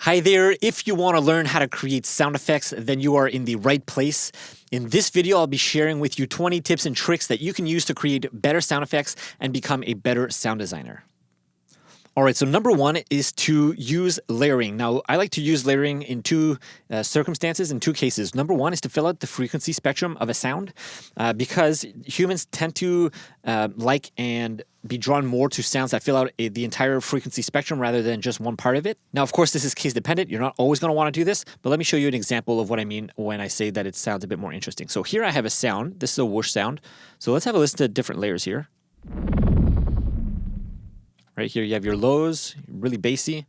Hi there, if you want to learn how to create sound effects, then you are in the right place. In this video, I'll be sharing with you 20 tips and tricks that you can use to create better sound effects and become a better sound designer. All right, so number one is to use layering. Now, I like to use layering in two circumstances, in two cases. Number one is to fill out the frequency spectrum of a sound because humans tend to like and be drawn more to sounds that fill out the entire frequency spectrum rather than just one part of it. Now, of course, this is case dependent. You're not always going to want to do this, but let me show you an example of what I mean when I say that it sounds a bit more interesting. So here I have a sound. This is a whoosh sound. So let's have a listen to different layers here. Right here you have your lows, really bassy.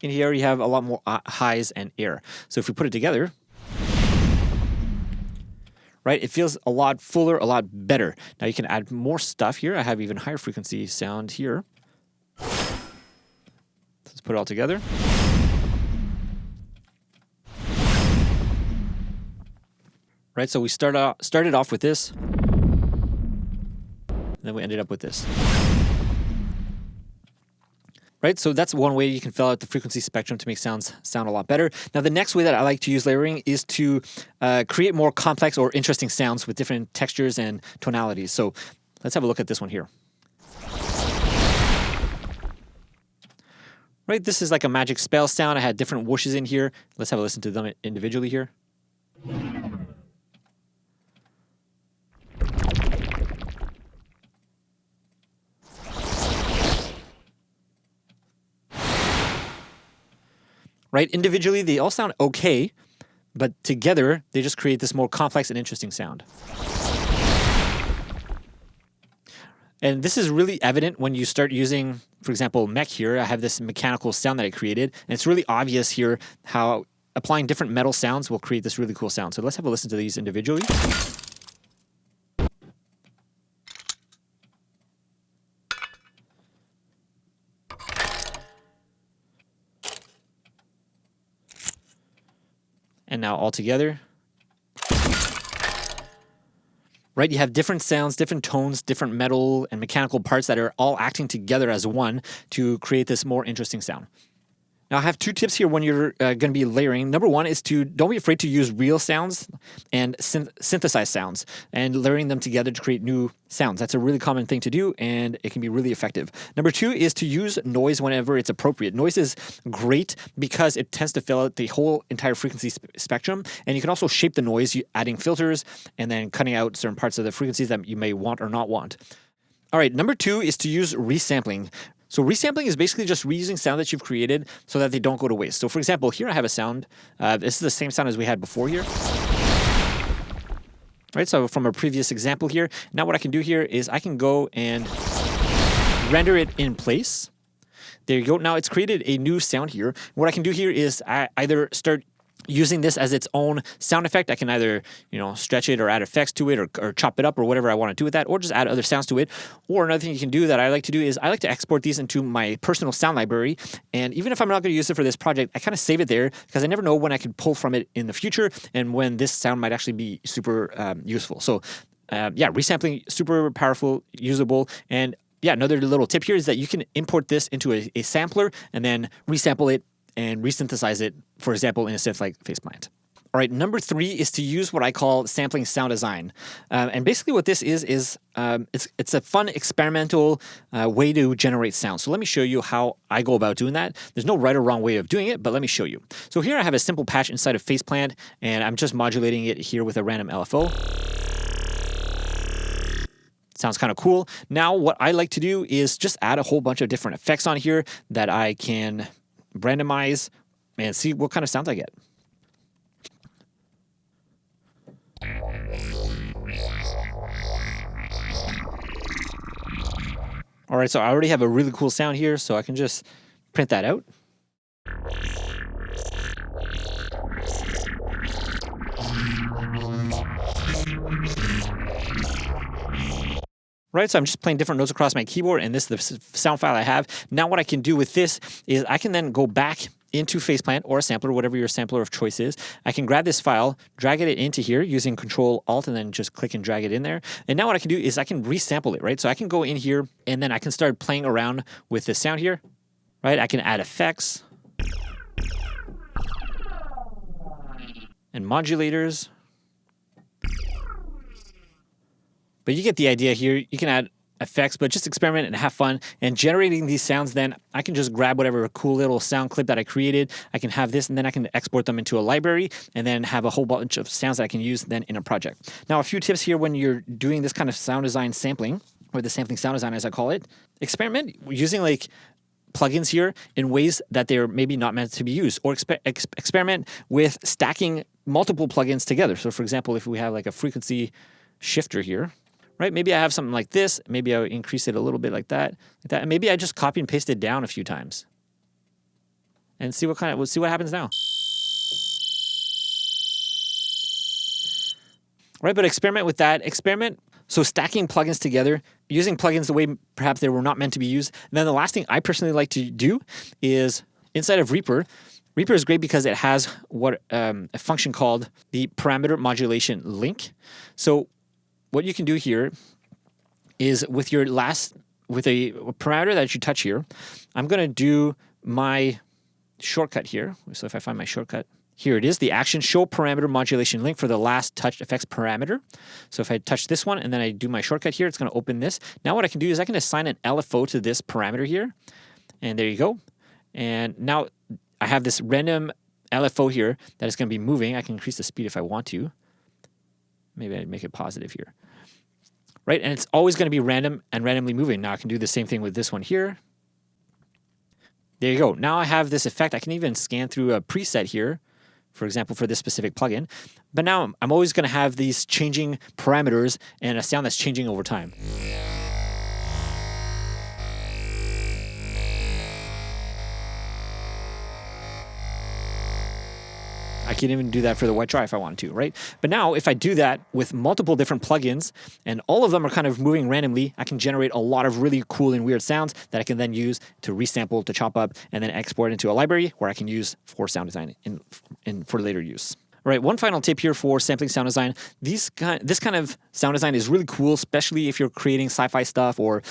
In here you have a lot more highs and air. So if we put it together, right, it feels a lot fuller, a lot better. Now you can add more stuff here. I have even higher frequency sound here. Let's put it all together. Right, so we started off with this. And then we ended up with this. Right, so that's one way you can fill out the frequency spectrum to make sounds sound a lot better. Now, the next way that I like to use layering is to create more complex or interesting sounds with different textures and tonalities. So let's have a look at this one here. Right, this is like a magic spell sound. I had different whooshes in here. Let's have a listen to them individually here. Right, individually they all sound okay, but together they just create this more complex and interesting sound. And this is really evident when you start using, for example, mech here. I have this mechanical sound that I created, and it's really obvious here how applying different metal sounds will create this really cool sound. So let's have a listen to these individually. And now all together. Right, you have different sounds, different tones, different metal and mechanical parts that are all acting together as one to create this more interesting sound. Now, I have two tips here when you're going to be layering. Number one is to don't be afraid to use real sounds and synthesize sounds and layering them together to create new sounds. That's a really common thing to do, and it can be really effective. Number two is to use noise whenever it's appropriate. Noise is great because it tends to fill out the whole entire frequency spectrum, and you can also shape the noise, adding filters and then cutting out certain parts of the frequencies that you may want or not want. All right, number two is to use resampling. So resampling is basically just reusing sound that you've created so that they don't go to waste. So for example, here I have a sound. This is the same sound as we had before here. Right, so from a previous example here. Now what I can do here is I can go and render it in place. There you go. Now it's created a new sound here. What I can do here is I either start using this as its own sound effect. I can either, stretch it or add effects to it or chop it up or whatever I want to do with that, or just add other sounds to it. Or another thing you can do that I like to do is I like to export these into my personal sound library. And even if I'm not going to use it for this project, I kind of save it there because I never know when I can pull from it in the future and when this sound might actually be super useful. So resampling, super powerful, usable. And yeah, another little tip here is that you can import this into a sampler and then resample it and resynthesize it, for example, in a synth like Faceplant. All right, number three is to use what I call sampling sound design. And basically what this is it's a fun experimental way to generate sound. So let me show you how I go about doing that. There's no right or wrong way of doing it, but let me show you. So here I have a simple patch inside of Faceplant, and I'm just modulating it here with a random LFO. Sounds kind of cool. Now what I like to do is just add a whole bunch of different effects on here that I can randomize and see what kind of sounds I get. All right, so I already have a really cool sound here, so I can just print that out. Right, so I'm just playing different notes across my keyboard, and this is the sound file I have. Now what I can do with this is I can then go back into Faceplant or a sampler, whatever your sampler of choice is. I can grab this file, drag it into here using Control-Alt, and then just click and drag it in there. And now what I can do is I can resample it, right? So I can go in here, and then I can start playing around with the sound here. right? I can add effects and modulators. But you get the idea here. You can add effects, but just experiment and have fun. And generating these sounds, then I can just grab whatever cool little sound clip that I created. I can have this, and then I can export them into a library, and then have a whole bunch of sounds that I can use then in a project. Now, a few tips here when you're doing this kind of sound design sampling, or the sampling sound design as I call it. Experiment using like plugins here in ways that they're maybe not meant to be used, or experiment with stacking multiple plugins together. So for example, if we have like a frequency shifter here, right? Maybe I have something like this. Maybe I increase it a little bit like that. And maybe I just copy and paste it down a few times and see what we'll see what happens now. Right, but experiment with that. So stacking plugins together, using plugins the way perhaps they were not meant to be used. And then the last thing I personally like to do is inside of Reaper. Reaper is great because it has what a function called the parameter modulation link. So what you can do here is with a parameter that you touch here, I'm going to do my shortcut here. So if I find my shortcut, here it is, the action show parameter modulation link for the last touch effects parameter. So if I touch this one and then I do my shortcut here, it's going to open this. Now what I can do is I can assign an LFO to this parameter here. And there you go. And now I have this random LFO here that is going to be moving. I can increase the speed if I want to. Maybe I'd make it positive here. Right? And it's always going to be random and randomly moving. Now I can do the same thing with this one here. There you go. Now I have this effect. I can even scan through a preset here, for example, for this specific plugin. But now I'm always going to have these changing parameters and a sound that's changing over time. I can even do that for the wet dry if I want to, right? But now if I do that with multiple different plugins and all of them are kind of moving randomly, I can generate a lot of really cool and weird sounds that I can then use to resample, to chop up, and then export into a library where I can use for sound design and for later use. All right, one final tip here for sampling sound design. This kind of sound design is really cool, especially if you're creating sci-fi stuff or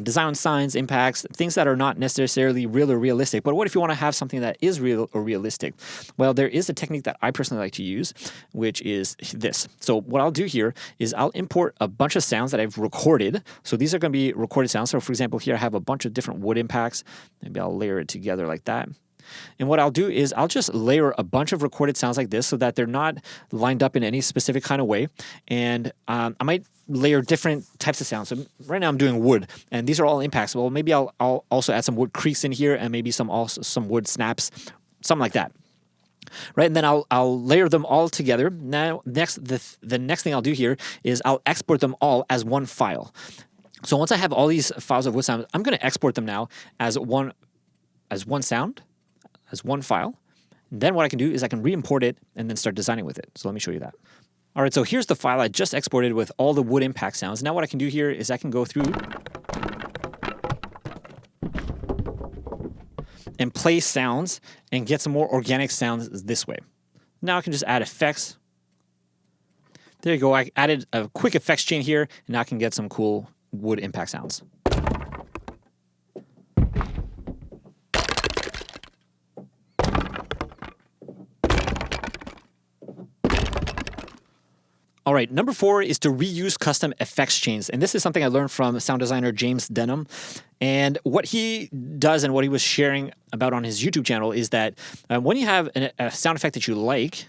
design signs, impacts, things that are not necessarily real or realistic. But what if you want to have something that is real or realistic? Well, there is a technique that I personally like to use, which is this. So what I'll do here is I'll import a bunch of sounds that I've recorded. So these are going to be recorded sounds. So for example, here I have a bunch of different wood impacts. Maybe I'll layer it together like that. And what I'll do is I'll just layer a bunch of recorded sounds like this so that they're not lined up in any specific kind of way. And I might layer different types of sounds. So right now I'm doing wood, and these are all impacts. Well, maybe I'll also add some wood creaks in here, and maybe some wood snaps, something like that. Right, and then I'll layer them all together. Now, the next thing I'll do here is I'll export them all as one file. So once I have all these files of wood sounds, I'm going to export them now as one sound, as one file. And then what I can do is I can re-import it and then start designing with it. So let me show you that. All right, so here's the file I just exported with all the wood impact sounds. Now what I can do here is I can go through and play sounds and get some more organic sounds this way. Now I can just add effects. There you go. I added a quick effects chain here, and now I can get some cool wood impact sounds. All right, number 4 is to reuse custom effects chains. And this is something I learned from sound designer James Denham. And what he does and what he was sharing about on his YouTube channel is that when you have a sound effect that you like,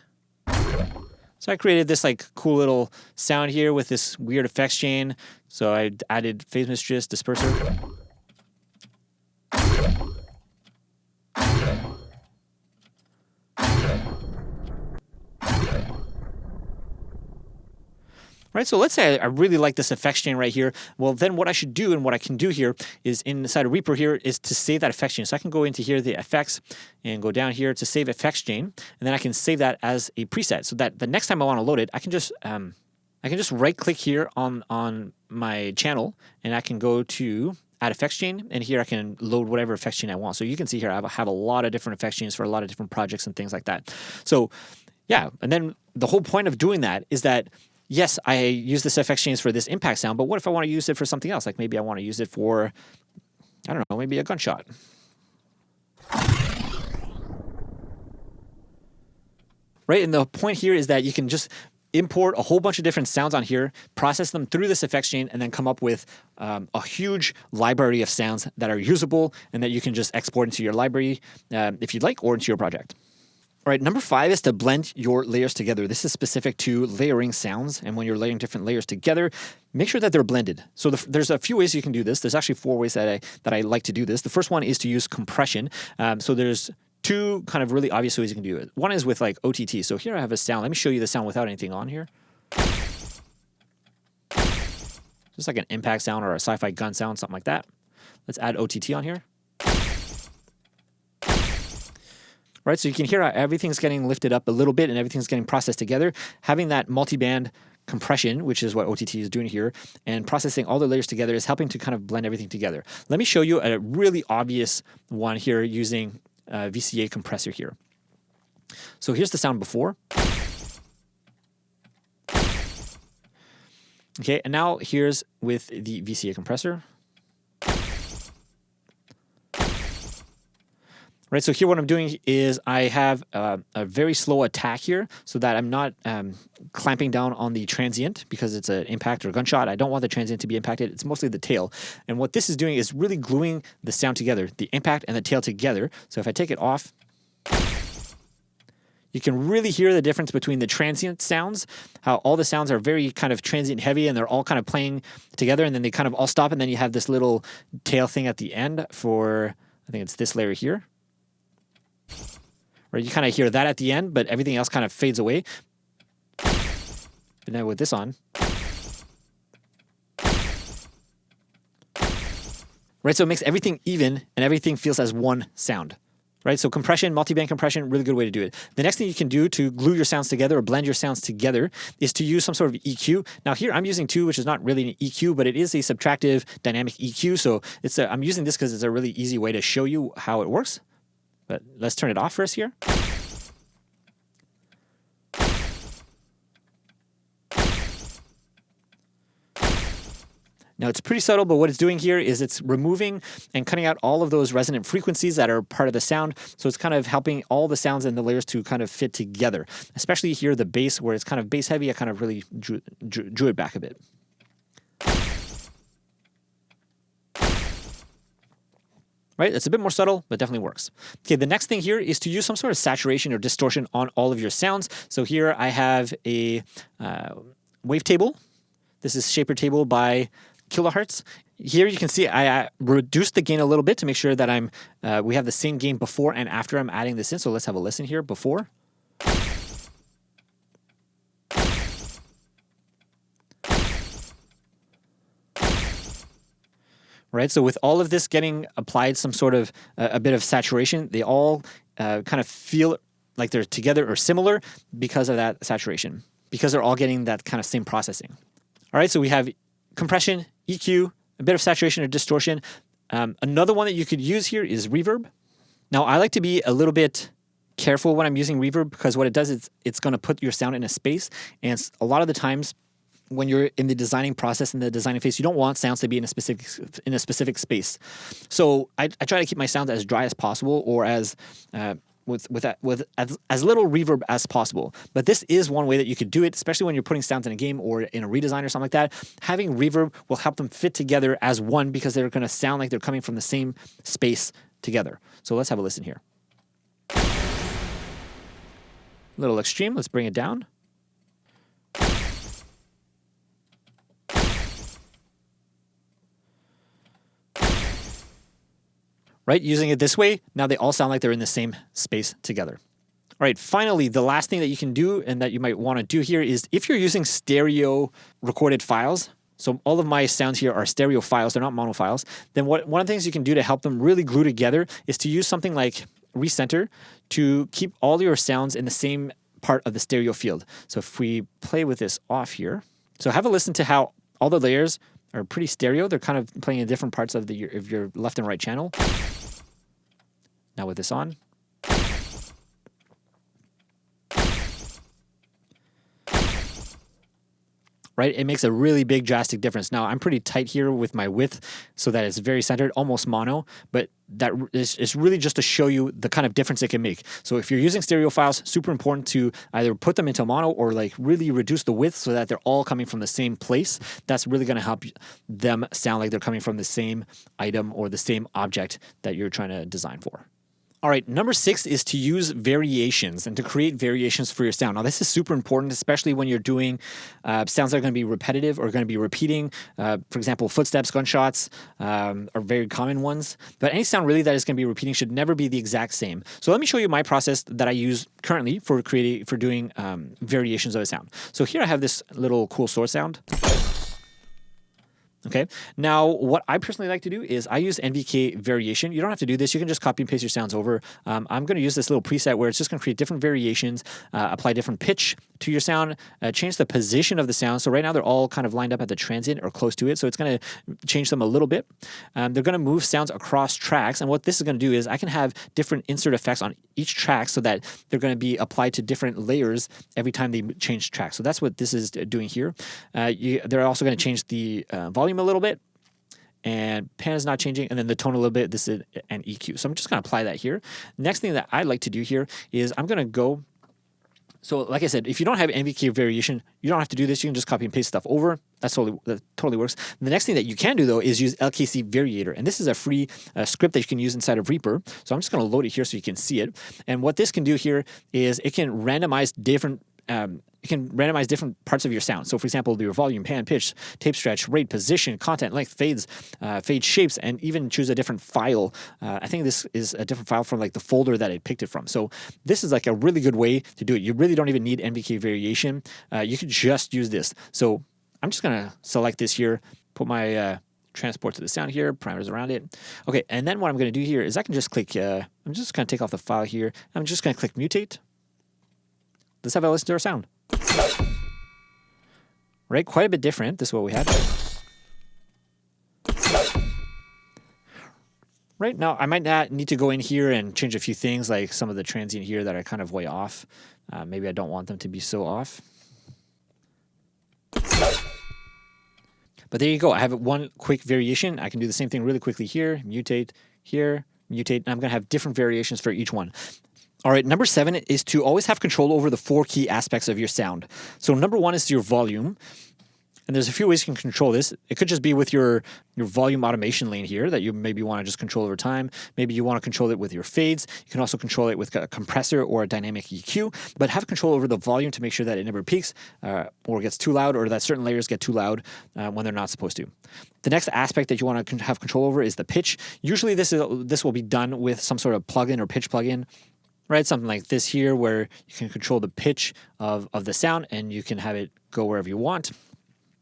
so I created this like cool little sound here with this weird effects chain. So I added phase mistress, disperser. Right, so let's say I really like this effects chain right here. Well, then what I should do and what I can do here is inside of Reaper here is to save that effects chain. So I can go into here, the effects, and go down here to save effects chain, and then I can save that as a preset so that the next time I want to load it, I can just right click here on my channel, and I can go to add effects chain, and here I can load whatever effects chain I want. So you can see here I have a lot of different effects chains for a lot of different projects and things like that. So yeah, and then the whole point of doing that is that yes, I use this effects chains for this impact sound, but what if I want to use it for something else? Like maybe I want to use it for, I don't know, maybe a gunshot. right? And the point here is that you can just import a whole bunch of different sounds on here, process them through this effects chain, and then come up with a huge library of sounds that are usable and that you can just export into your library if you'd like, or into your project. All right, number 5 is to blend your layers together. This is specific to layering sounds, and when you're layering different layers together, make sure that they're blended. So there's a few ways you can do this. There's actually 4 ways that I like to do this. The first one is to use compression. So there's 2 kind of really obvious ways you can do it. One is with like OTT. So here I have a sound. Let me show you the sound without anything on here. Just like an impact sound or a sci-fi gun sound, something like that. Let's add OTT on here. Right, so you can hear how everything's getting lifted up a little bit and everything's getting processed together. Having that multi-band compression, which is what OTT is doing here, and processing all the layers together is helping to kind of blend everything together. Let me show you a really obvious one here using VCA compressor here. So here's the sound before. Okay, and now here's with the VCA compressor. Right, so here what I'm doing is I have a very slow attack here so that I'm not clamping down on the transient because it's an impact or a gunshot. I don't want the transient to be impacted. It's mostly the tail. And what this is doing is really gluing the sound together, the impact and the tail together. So if I take it off, you can really hear the difference between the transient sounds, how all the sounds are very kind of transient heavy and they're all kind of playing together and then they kind of all stop and then you have this little tail thing at the end for, I think it's this layer here. Right, you kind of hear that at the end, but everything else kind of fades away. But now with this on. Right, so it makes everything even and everything feels as one sound. Right, so compression, multi-band compression, really good way to do it. The next thing you can do to glue your sounds together or blend your sounds together is to use some sort of EQ. Now here I'm using 2, which is not really an EQ, but it is a subtractive dynamic EQ. So I'm using this because it's a really easy way to show you how it works. But let's turn it off first here. Now it's pretty subtle, but what it's doing here is it's removing and cutting out all of those resonant frequencies that are part of the sound. So it's kind of helping all the sounds and the layers to kind of fit together. Especially here, the bass, where it's kind of bass heavy, I kind of really drew it back a bit. Right, it's a bit more subtle, but definitely works. Okay, the next thing here is to use some sort of saturation or distortion on all of your sounds. So here I have a wavetable. This is Shaper Table by Kilohertz. Here you can see I reduced the gain a little bit to make sure that we have the same gain before and after I'm adding this in. So let's have a listen here before. Right, so with all of this getting applied some sort of a bit of saturation, they all kind of feel like they're together or similar because of that saturation, because they're all getting that kind of same processing. All right, so we have compression, EQ, a bit of saturation or distortion. Another one that you could use here is reverb. Now, I like to be a little bit careful when I'm using reverb because what it does is it's going to put your sound in a space, and a lot of the times when you're in the designing process, in the designing phase, you don't want sounds to be in a specific space. So I try to keep my sounds as dry as possible, or as with as little reverb as possible. But this is one way that you could do it, especially when you're putting sounds in a game or in a redesign or something like that. Having reverb will help them fit together as one because they're going to sound like they're coming from the same space together. So let's have a listen here. A little extreme. Let's bring it down. Right, using it this way, now they all sound like they're in the same space together. All right, finally, the last thing that you can do and that you might want to do here is if you're using stereo recorded files, so all of my sounds here are stereo files, they're not mono files, then one of the things you can do to help them really glue together is to use something like Recenter to keep all your sounds in the same part of the stereo field. So if we play with this off here, so have a listen to how all the layers are pretty stereo. They're kind of playing in different parts of your left and right channel. Now with this on. right? It makes a really big drastic difference. Now I'm pretty tight here with my width so that it's very centered, almost mono, but that is really just to show you the kind of difference it can make. So if you're using stereo files, super important to either put them into mono or like really reduce the width so that they're all coming from the same place. That's really going to help them sound like they're coming from the same item or the same object that you're trying to design for. All right, number 6 is to use variations and to create variations for your sound. Now, this is super important, especially when you're doing sounds that are going to be repetitive or going to be repeating. For example, footsteps, gunshots are very common ones. But any sound really that is going to be repeating should never be the exact same. So let me show you my process that I use currently for doing variations of a sound. So here I have this little cool sword sound. Okay, now what I personally like to do is I use NVK variation. You don't have to do this. You can just copy and paste your sounds over. I'm going to use this little preset where it's just going to create different variations, apply different pitch to your sound, change the position of the sound. So right now they're all kind of lined up at the transient or close to it. So it's going to change them a little bit. They're going to move sounds across tracks. And what this is going to do is I can have different insert effects on each track so that they're going to be applied to different layers every time they change tracks. So that's what this is doing here. They're also going to change the volume a little bit, and pan is not changing, and then the tone a little bit. This is an EQ. So I'm just going to apply that here. Next thing that I like to do here is I'm going to go. So like I said, if you don't have NVK variation, you don't have to do this. You can just copy and paste stuff over. That totally works. The next thing that you can do, though, is use LKC Variator. And this is a free script that you can use inside of Reaper. So I'm just going to load it here so you can see it. And what this can do here is it can randomize different parts of your sound. So for example, your volume, pan, pitch, tape stretch, rate, position, content, length, fades, fade shapes, and even choose a different file. I think this is a different file from like the folder that I picked it from. So this is like a really good way to do it. You really don't even need NVK variation. You could just use this. So I'm just going to select this here, put my transport to the sound here, parameters around it. Okay, and then what I'm going to do here is I can just click, I'm just going to take off the file here. I'm just going to click mutate. Let's have a listen to our sound. Right, quite a bit different. This is what we had. Right, now I might not need to go in here and change a few things, like some of the transient here that are kind of way off. Maybe I don't want them to be so off. But there you go. I have one quick variation. I can do the same thing really quickly here, mutate, and I'm going to have different variations for each one. All right, number 7 is to always have control over the 4 key aspects of your sound. So number 1 is your volume. And there's a few ways you can control this. It could just be with your volume automation lane here that you maybe want to just control over time. Maybe you want to control it with your fades. You can also control it with a compressor or a dynamic EQ. But have control over the volume to make sure that it never peaks or gets too loud, or that certain layers get too loud when they're not supposed to. The next aspect that you want to have control over is the pitch. Usually this will be done with some sort of plugin or pitch plugin. Right, something like this here where you can control the pitch of the sound and you can have it go wherever you want.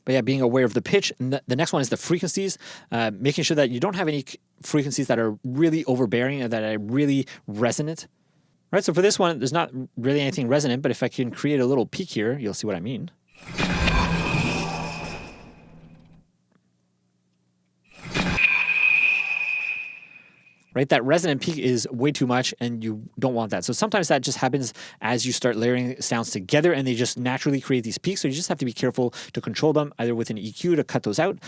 But yeah, being aware of the pitch. And the next one is the frequencies, making sure that you don't have any frequencies that are really overbearing or that are really resonant. Right, so for this one, there's not really anything resonant, but if I can create a little peak here, you'll see what I mean. Right, that resonant peak is way too much and you don't want that. So sometimes that just happens as you start layering sounds together and they just naturally create these peaks. So you just have to be careful to control them, either with an EQ to cut those out,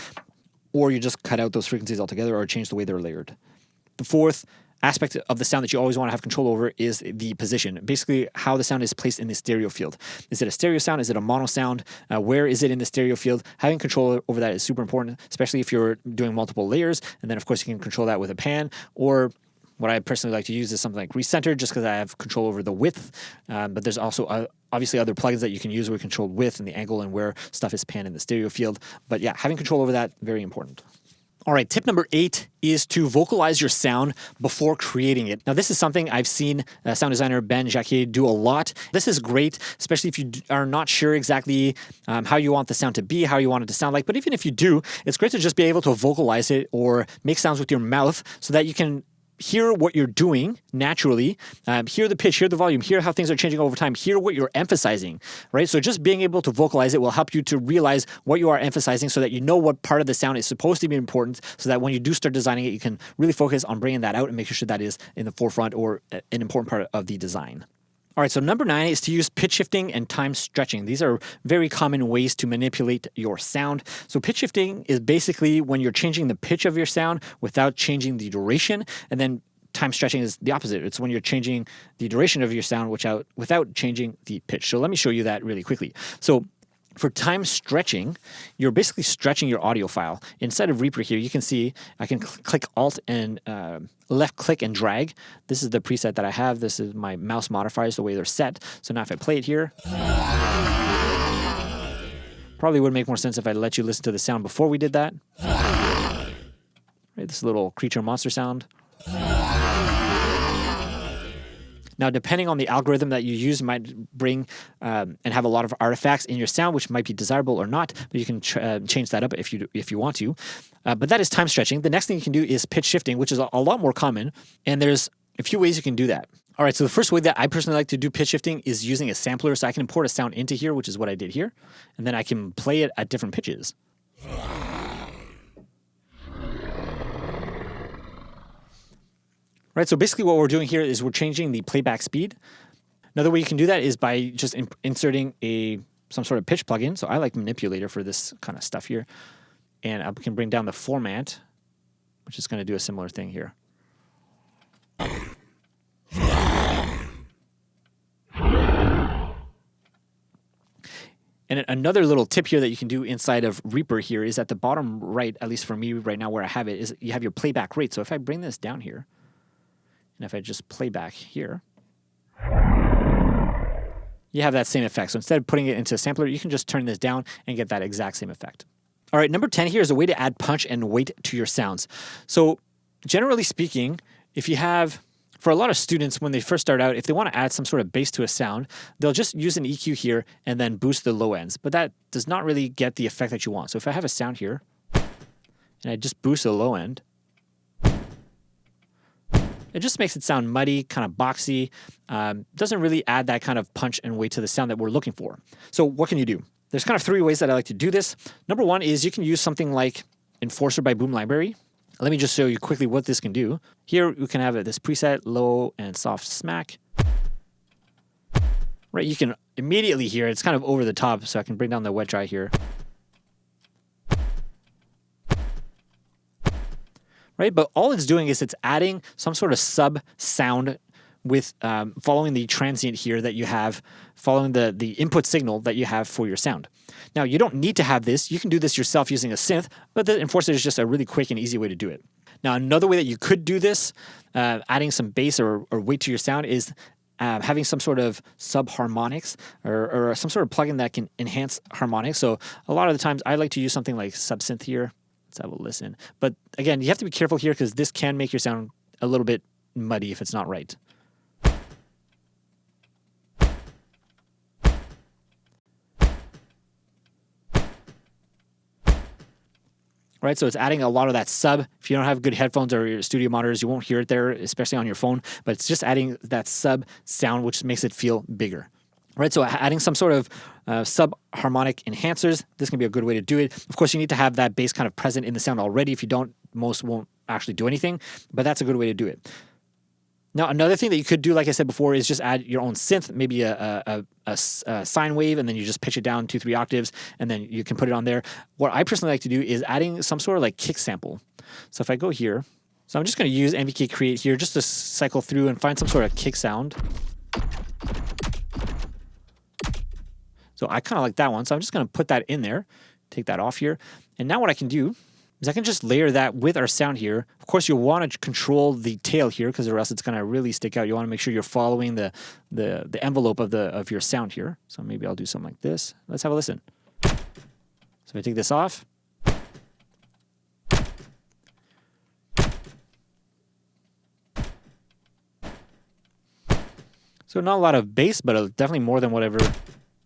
or you just cut out those frequencies altogether or change the way they're layered. The fourth aspect of the sound that you always want to have control over is the position. Basically, how the sound is placed in the stereo field. Is it a stereo sound? Is it a mono sound? Where is it in the stereo field? Having control over that is super important, especially if you're doing multiple layers. And then, of course, you can control that with a pan. Or what I personally like to use is something like Recenter, just because I have control over the width. But there's also obviously other plugins that you can use where you control width and the angle and where stuff is panned in the stereo field. But yeah, having control over that, very important. All right, tip number 8 is to vocalize your sound before creating it. Now, this is something I've seen sound designer Ben Jacquier do a lot. This is great, especially if you are not sure exactly how you want the sound to be, how you want it to sound like. But even if you do, it's great to just be able to vocalize it or make sounds with your mouth so that you can hear what you're doing naturally, hear the pitch, hear the volume, hear how things are changing over time, hear what you're emphasizing, right? So just being able to vocalize it will help you to realize what you are emphasizing so that you know what part of the sound is supposed to be important so that when you do start designing it, you can really focus on bringing that out and making sure that is in the forefront or an important part of the design. All right, so number 9 is to use pitch shifting and time stretching. These are very common ways to manipulate your sound. So pitch shifting is basically when you're changing the pitch of your sound without changing the duration, and then time stretching is the opposite. It's when you're changing the duration of your sound without changing the pitch. So let me show you that really quickly. So for time stretching, you're basically stretching your audio file. Inside of Reaper here, you can see I can click Alt and left click and drag. This is the preset that I have. This is my mouse modifiers, the way they're set. So now if I play it here, probably would make more sense if I let you listen to the sound before we did that. Right, this little creature monster sound. Now, depending on the algorithm that you use, might bring and have a lot of artifacts in your sound, which might be desirable or not. But you can change that up if you want to. But that is time stretching. The next thing you can do is pitch shifting, which is a lot more common. And there's a few ways you can do that. All right, so the first way that I personally like to do pitch shifting is using a sampler. So I can import a sound into here, which is what I did here. And then I can play it at different pitches. Right, so basically what we're doing here is we're changing the playback speed. Another way you can do that is by just inserting some sort of pitch plugin. So I like Manipulator for this kind of stuff here. And I can bring down the format, which is going to do a similar thing here. And another little tip here that you can do inside of Reaper here is at the bottom right, at least for me right now where I have it, is you have your playback rate. So if I bring this down here, and if I just play back here, you have that same effect. So instead of putting it into a sampler, you can just turn this down and get that exact same effect. All right, number 10 here is a way to add punch and weight to your sounds. So generally speaking, if you have, for a lot of students, when they first start out, if they want to add some sort of bass to a sound, they'll just use an EQ here and then boost the low ends. But that does not really get the effect that you want. So if I have a sound here and I just boost the low end, it just makes it sound muddy, kind of boxy, doesn't really add that kind of punch and weight to the sound that we're looking for. So what can you do? There's kind of 3 ways that I like to do this. Number 1 is you can use something like Enforcer by Boom Library. Let me just show you quickly what this can do. Here we can have this preset, low and soft smack. Right, you can immediately hear it's kind of over the top, so I can bring down the wet dry here. Right, but all it's doing is it's adding some sort of sub sound with following the transient here that you have, following the input signal that you have for your sound. Now, you don't need to have this. You can do this yourself using a synth, but the Enforcer is just a really quick and easy way to do it. Now, another way that you could do this, adding some bass or weight to your sound, is having some sort of sub-harmonics or some sort of plugin that can enhance harmonics. So a lot of the times I like to use something like Subsynth here. Let's have a listen. But again, you have to be careful here because this can make your sound a little bit muddy if it's not right. Right, so it's adding a lot of that sub. If you don't have good headphones or your studio monitors, you won't hear it there, especially on your phone. But it's just adding that sub sound, which makes it feel bigger. Right, so adding some sort of sub-harmonic enhancers, this can be a good way to do it. Of course, you need to have that bass kind of present in the sound already. If you don't, most won't actually do anything, but that's a good way to do it. Now, another thing that you could do, like I said before, is just add your own synth, maybe a sine wave, and then you just pitch it down 2-3 octaves, and then you can put it on there. What I personally like to do is adding some sort of like kick sample. So if I go here, so I'm just going to use MVK Create here just to cycle through and find some sort of kick sound. So I kind of like that one. So I'm just going to put that in there, take that off here. And now what I can do is I can just layer that with our sound here. Of course, you'll want to control the tail here because or else it's going to really stick out. You want to make sure you're following the envelope of your sound here. So maybe I'll do something like this. Let's have a listen. So if I take this off. So not a lot of bass, but definitely more than whatever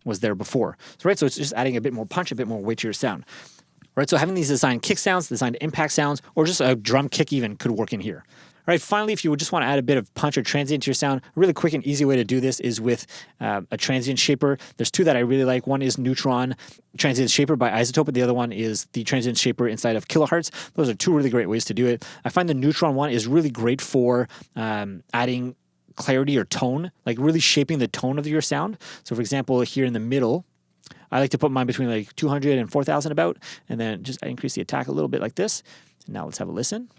was there before. So right, so it's just adding a bit more punch, a bit more weight to your sound. Right, so having these designed kick sounds, designed impact sounds, or just a drum kick even could work in here. All right, finally, if you would just want to add a bit of punch or transient to your sound, a really quick and easy way to do this is with a transient shaper. There's 2 that I really like. One is Neutron Transient Shaper by Isotope, and the other one is the Transient Shaper inside of Kilohertz. Those are 2 really great ways to do it. I find the Neutron one is really great for adding clarity or tone, like really shaping the tone of your sound. So for example, here in the middle, I like to put mine between like 200 and 4,000 about, and then just increase the attack a little bit like this. And now let's have a listen.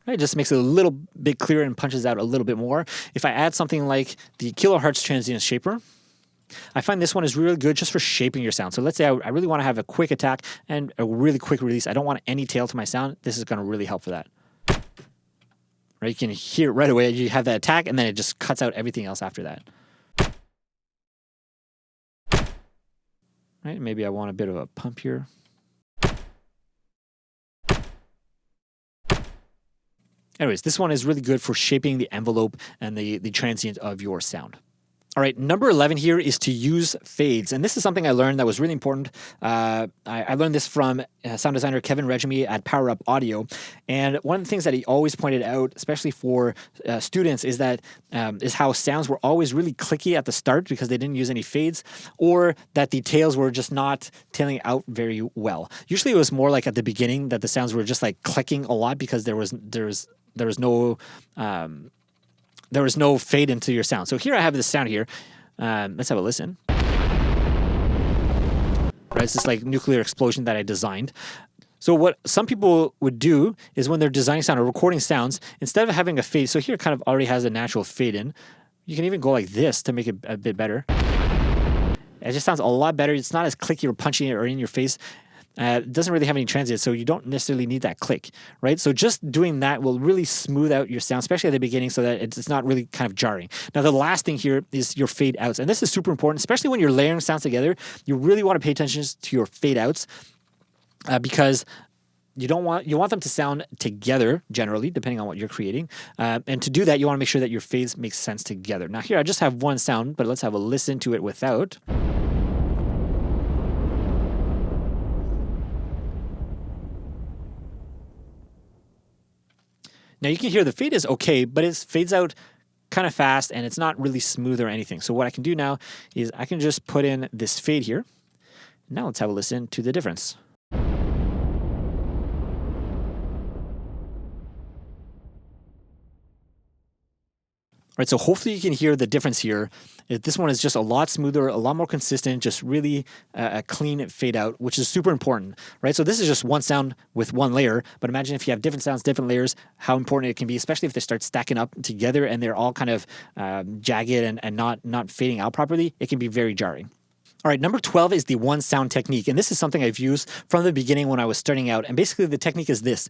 Right, it just makes it a little bit clearer and punches out a little bit more. If I add something like the kilohertz transient shaper, I find this one is really good just for shaping your sound. So let's say I really want to have a quick attack and a really quick release. I don't want any tail to my sound. This is going to really help for that. Right, you can hear it right away. You have that attack, and then it just cuts out everything else after that. Right, maybe I want a bit of a pump here. Anyways, this one is really good for shaping the envelope and the transient of your sound. All right, number 11 here is to use fades. And this is something I learned that was really important. I learned this from sound designer Kevin Regime at Power Up Audio. And one of the things that he always pointed out, especially for students, is that is how sounds were always really clicky at the start because they didn't use any fades, or that the tails were just not tailing out very well. Usually it was more like at the beginning that the sounds were just like clicking a lot because there was no fade into your sound. So here I have this sound here. Let's have a listen. Right, it's this like nuclear explosion that I designed. So what some people would do is when they're designing sound or recording sounds, instead of having a fade, so here it kind of already has a natural fade in. You can even go like this to make it a bit better. It just sounds a lot better. It's not as clicky or punchy or in your face. It doesn't really have any transient, so you don't necessarily need that click, right? So just doing that will really smooth out your sound, especially at the beginning, so that it's not really kind of jarring. Now, the last thing here is your fade outs, and this is super important, especially when you're layering sounds together. You really want to pay attention to your fade outs because you want them to sound together generally, depending on what you're creating. And to do that, you want to make sure that your fades make sense together. Now, here I just have one sound, but let's have a listen to it without. Now you can hear the fade is okay, but it fades out kind of fast and it's not really smooth or anything. So what I can do now is I can just put in this fade here. Now let's have a listen to the difference. All right, so hopefully you can hear the difference here. This one is just a lot smoother, a lot more consistent, just really a clean fade out, which is super important, right? So this is just one sound with one layer, but imagine if you have different sounds, different layers, how important it can be, especially if they start stacking up together and they're all kind of jagged and not fading out properly. It can be very jarring. All right, number 12 is the one sound technique. And this is something I've used from the beginning when I was starting out. And basically the technique is this: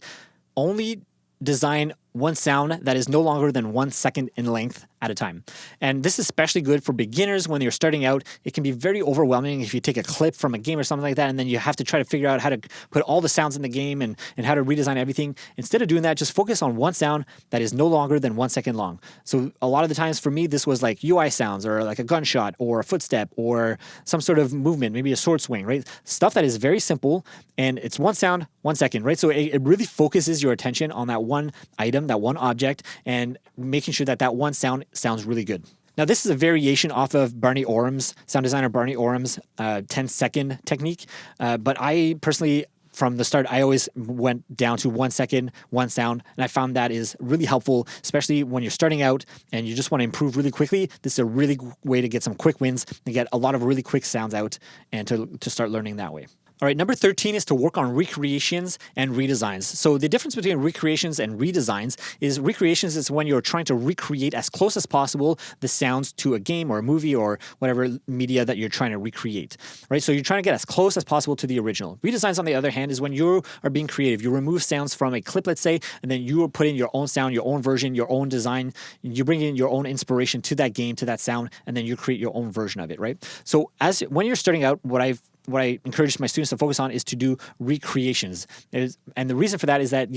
only design one sound that is no longer than 1 second in length at a time. And this is especially good for beginners when you're starting out. It can be very overwhelming if you take a clip from a game or something like that, and then you have to try to figure out how to put all the sounds in the game and how to redesign everything. Instead of doing that, just focus on one sound that is no longer than 1 second long. So a lot of the times for me, this was like UI sounds or like a gunshot or a footstep or some sort of movement, maybe a sword swing, right? Stuff that is very simple and it's one sound, 1 second, right? So it really focuses your attention on that one item, that one object, and making sure that that one sound sounds really good. Now, this is a variation off of Barney Orum's, sound designer Barney Orum's 10-second technique. But I personally, from the start, I always went down to 1 second, one sound, and I found that is really helpful, especially when you're starting out and you just want to improve really quickly. This is a really way to get some quick wins and get a lot of really quick sounds out and to start learning that way. All right, number 13 is to work on recreations and redesigns. So the difference between recreations and redesigns is recreations is when you're trying to recreate as close as possible the sounds to a game or a movie or whatever media that you're trying to recreate, right? So you're trying to get as close as possible to the original. Redesigns, on the other hand, is when you are being creative. You remove sounds from a clip, let's say, and then you put in your own sound, your own version, your own design. You bring in your own inspiration to that game, to that sound, and then you create your own version of it, right? So when you're starting out, what I encourage my students to focus on is to do recreations. And the reason for that is that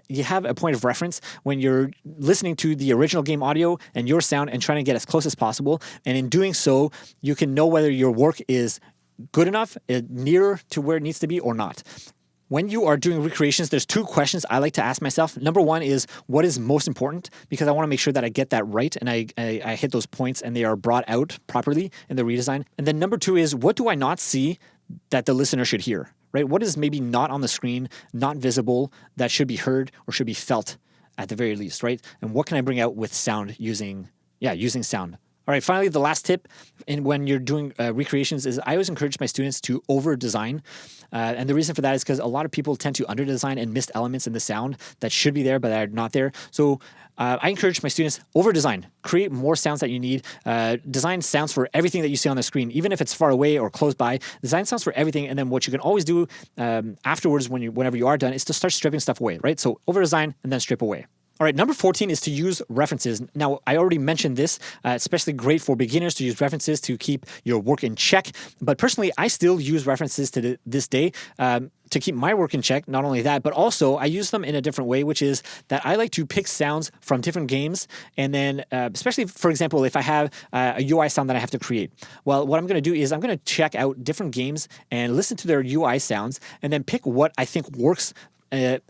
you have a point of reference when you're listening to the original game audio and your sound and trying to get as close as possible. And in doing so, you can know whether your work is good enough, near to where it needs to be or not. When you are doing recreations, there's two questions I like to ask myself. Number one is, what is most important? Because I want to make sure that I get that right and I hit those points and they are brought out properly in the redesign. And then number two is, what do I not see that the listener should hear, right? What is maybe not on the screen, not visible, that should be heard or should be felt at the very least, right? And what can I bring out with sound using sound? All right, finally, the last tip when you're doing recreations is I always encourage my students to over-design. And the reason for that is because a lot of people tend to under-design and miss elements in the sound that should be there but are not there. So I encourage my students, over-design. Create more sounds that you need. Design sounds for everything that you see on the screen, even if it's far away or close by. Design sounds for everything. And then what you can always do afterwards whenever you are done is to start stripping stuff away, right? So over-design and then strip away. All right, number 14 is to use references. Now, I already mentioned this, especially great for beginners to use references to keep your work in check. But personally, I still use references to this day to keep my work in check. Not only that, but also I use them in a different way, which is that I like to pick sounds from different games. And then, especially, for example, if I have a UI sound that I have to create. Well, what I'm going to do is I'm going to check out different games and listen to their UI sounds and then pick what I think works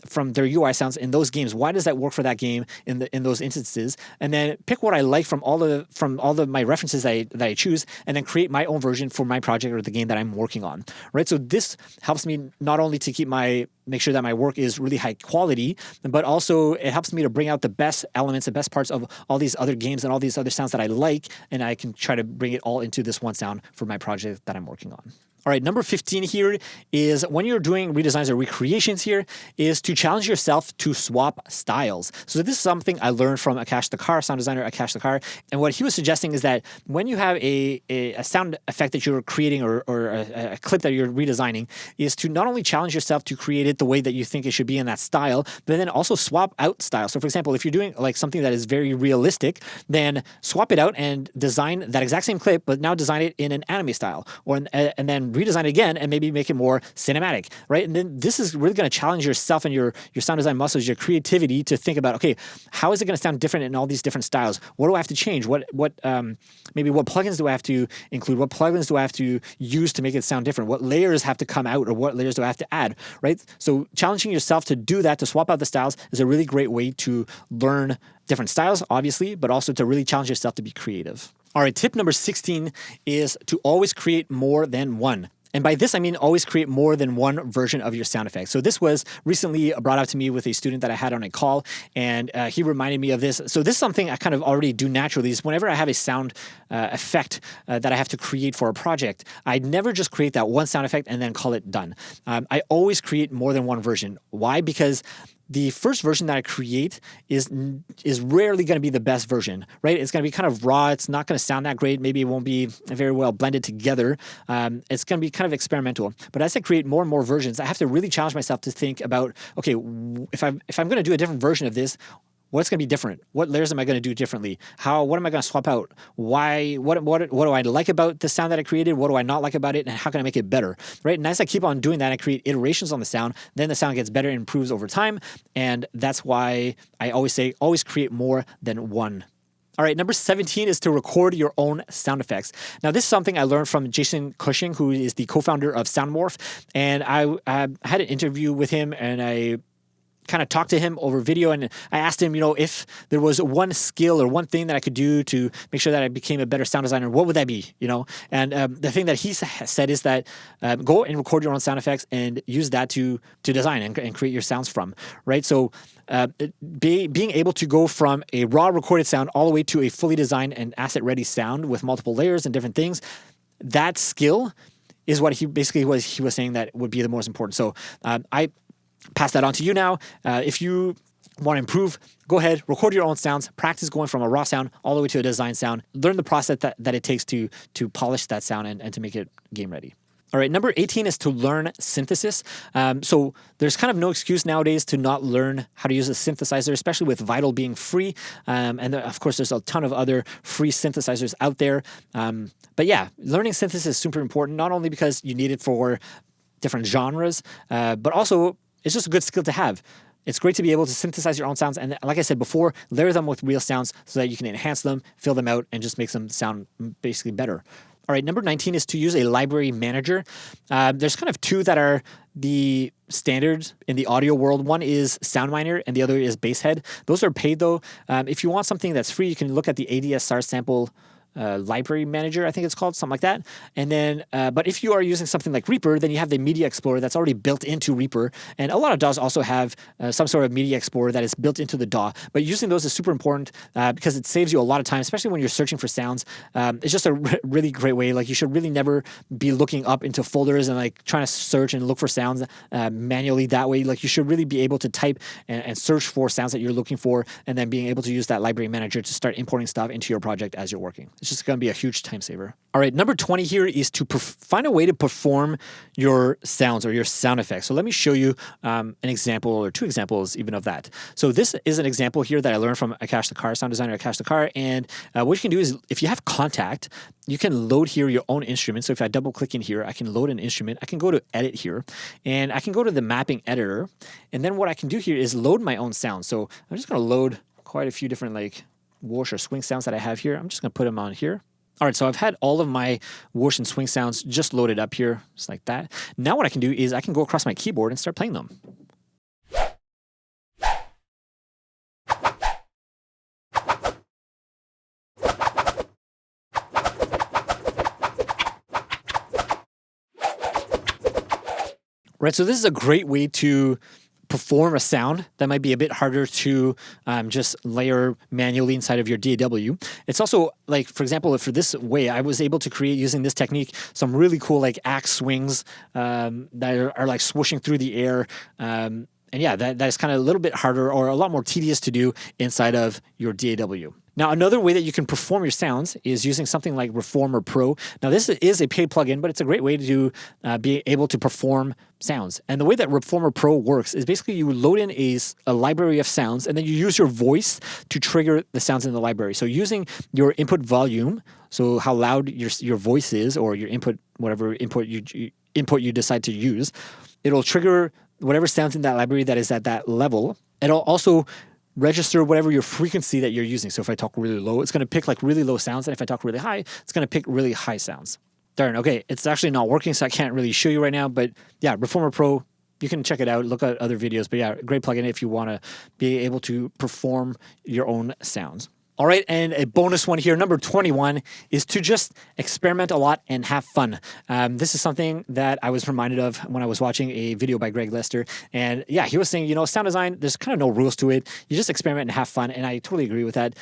from their UI sounds in those games. Why does that work for that game in those instances? And then pick what I like from all the my references that I choose, and then create my own version for my project or the game that I'm working on. Right. So this helps me not only to make sure that my work is really high quality, but also it helps me to bring out the best elements, the best parts of all these other games and all these other sounds that I like, and I can try to bring it all into this one sound for my project that I'm working on. All right, number 15 here is when you're doing redesigns or recreations here is to challenge yourself to swap styles. So this is something I learned from Akash Thakar, sound designer Akash Thakar. And what he was suggesting is that when you have a sound effect that you're creating or a clip that you're redesigning is to not only challenge yourself to create it the way that you think it should be in that style, but then also swap out style. So for example, if you're doing like something that is very realistic, then swap it out and design that exact same clip, but now design it in an anime style and then redesign it again and maybe make it more cinematic, right? And then this is really going to challenge yourself and your sound design muscles, your creativity to think about, okay, how is it going to sound different in all these different styles? What do I have to change? Maybe what plugins do I have to include? What plugins do I have to use to make it sound different? What layers have to come out or what layers do I have to add, right? So challenging yourself to do that, to swap out the styles is a really great way to learn different styles, obviously, but also to really challenge yourself to be creative. All right, tip number 16 is to always create more than one. And by this, I mean always create more than one version of your sound effect. So this was recently brought up to me with a student that I had on a call, and he reminded me of this. So this is something I kind of already do naturally. Is whenever I have a sound effect that I have to create for a project, I never just create that one sound effect and then call it done. I always create more than one version. Why? Because the first version that I create is rarely going to be the best version, right? It's going to be kind of raw. It's not going to sound that great. Maybe it won't be very well blended together. It's going to be kind of experimental. But as I create more and more versions, I have to really challenge myself to think about, okay, if I'm going to do a different version of this, what's going to be different? What layers am I going to do differently? What am I going to swap out? Why? What do I like about the sound that I created? What do I not like about it? And how can I make it better? Right? And as I keep on doing that, I create iterations on the sound. Then the sound gets better and improves over time. And that's why I always say, always create more than one. All right, number 17 is to record your own sound effects. Now, this is something I learned from Jason Cushing, who is the co-founder of Soundmorph. And I had an interview with him, and I kind of talked to him over video, and I asked him, if there was one skill or one thing that I could do to make sure that I became a better sound designer, what would that be? And the thing that he said is that go and record your own sound effects and use that to design and create your sounds from, right? So being able to go from a raw recorded sound all the way to a fully designed and asset ready sound with multiple layers and different things, that skill is what he was saying that would be the most important. So I pass that on to you now. If you want to improve, go ahead, record your own sounds, practice going from a raw sound all the way to a design sound, learn the process that it takes to polish that sound and to make it game ready. All right, number 18 is to learn synthesis. So there's kind of no excuse nowadays to not learn how to use a synthesizer, especially with Vital being free. And of course, there's a ton of other free synthesizers out there. But yeah, learning synthesis is super important, not only because you need it for different genres, but also it's just a good skill to have. It's great to be able to synthesize your own sounds. And like I said before, layer them with real sounds so that you can enhance them, fill them out, and just make them sound basically better. All right, number 19 is to use a library manager. There's kind of two that are the standards in the audio world. One is SoundMiner and the other is Basshead. Those are paid though. If you want something that's free, you can look at the ADSR sample library manager, I think it's called, something like that. And then, but if you are using something like Reaper, then you have the Media Explorer that's already built into Reaper. And a lot of DAWs also have some sort of Media Explorer that is built into the DAW. But using those is super important because it saves you a lot of time, especially when you're searching for sounds. It's just a really great way. Like, you should really never be looking up into folders and like trying to search and look for sounds manually that way. Like, you should really be able to type and search for sounds that you're looking for, and then being able to use that library manager to start importing stuff into your project as you're working. It's just going to be a huge time saver. All right, number 20 here is to find a way to perform your sounds or your sound effects. So let me show you an example or two examples even of that. So this is an example here that I learned from Akash the Car, sound designer Akash the Car. And what you can do is, if you have Contact, you can load here your own instrument. So if I double click in here, I can load an instrument. I can go to edit here, and I can go to the mapping editor. And then what I can do here is load my own sounds. So I'm just going to load quite a few different like whoosh or swing sounds that I have here. I'm just going to put them on here. All right, so I've had all of my whoosh and swing sounds just loaded up here, just like that. Now what I can do is I can go across my keyboard and start playing them. Right, so this is a great way to perform a sound that might be a bit harder to just layer manually inside of your DAW. It's also, like, for example, for this way, I was able to create, using this technique, some really cool like axe swings that are like swooshing through the air. And yeah, that is kind of a little bit harder or a lot more tedious to do inside of your DAW. Now, another way that you can perform your sounds is using something like Reformer Pro. Now, this is a paid plugin, but it's a great way to be able to perform sounds. And the way that Reformer Pro works is basically you load in a library of sounds, and then you use your voice to trigger the sounds in the library. So using your input volume, so how loud your voice is, or your input, whatever input you decide to use, it'll trigger whatever sounds in that library that is at that level. It'll also register whatever your frequency that you're using. So if I talk really low, it's going to pick like really low sounds. And if I talk really high, it's going to pick really high sounds. Darn, okay, it's actually not working, so I can't really show you right now. But yeah, Reformer Pro, you can check it out, look at other videos. But yeah, great plugin if you want to be able to perform your own sounds. All right, and a bonus one here, number 21, is to just experiment a lot and have fun. This is something that I was reminded of when I was watching a video by Greg Lester. And yeah, he was saying, sound design, there's kind of no rules to it. You just experiment and have fun. And I totally agree with that.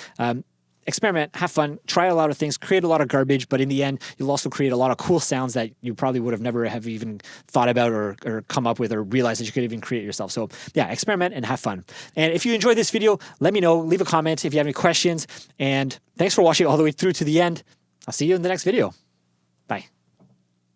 Experiment, have fun, try a lot of things, create a lot of garbage, but in the end, you'll also create a lot of cool sounds that you probably would have never have even thought about or come up with or realized that you could even create yourself. So yeah, experiment and have fun. And if you enjoyed this video, let me know, leave a comment if you have any questions. And thanks for watching all the way through to the end. I'll see you in the next video.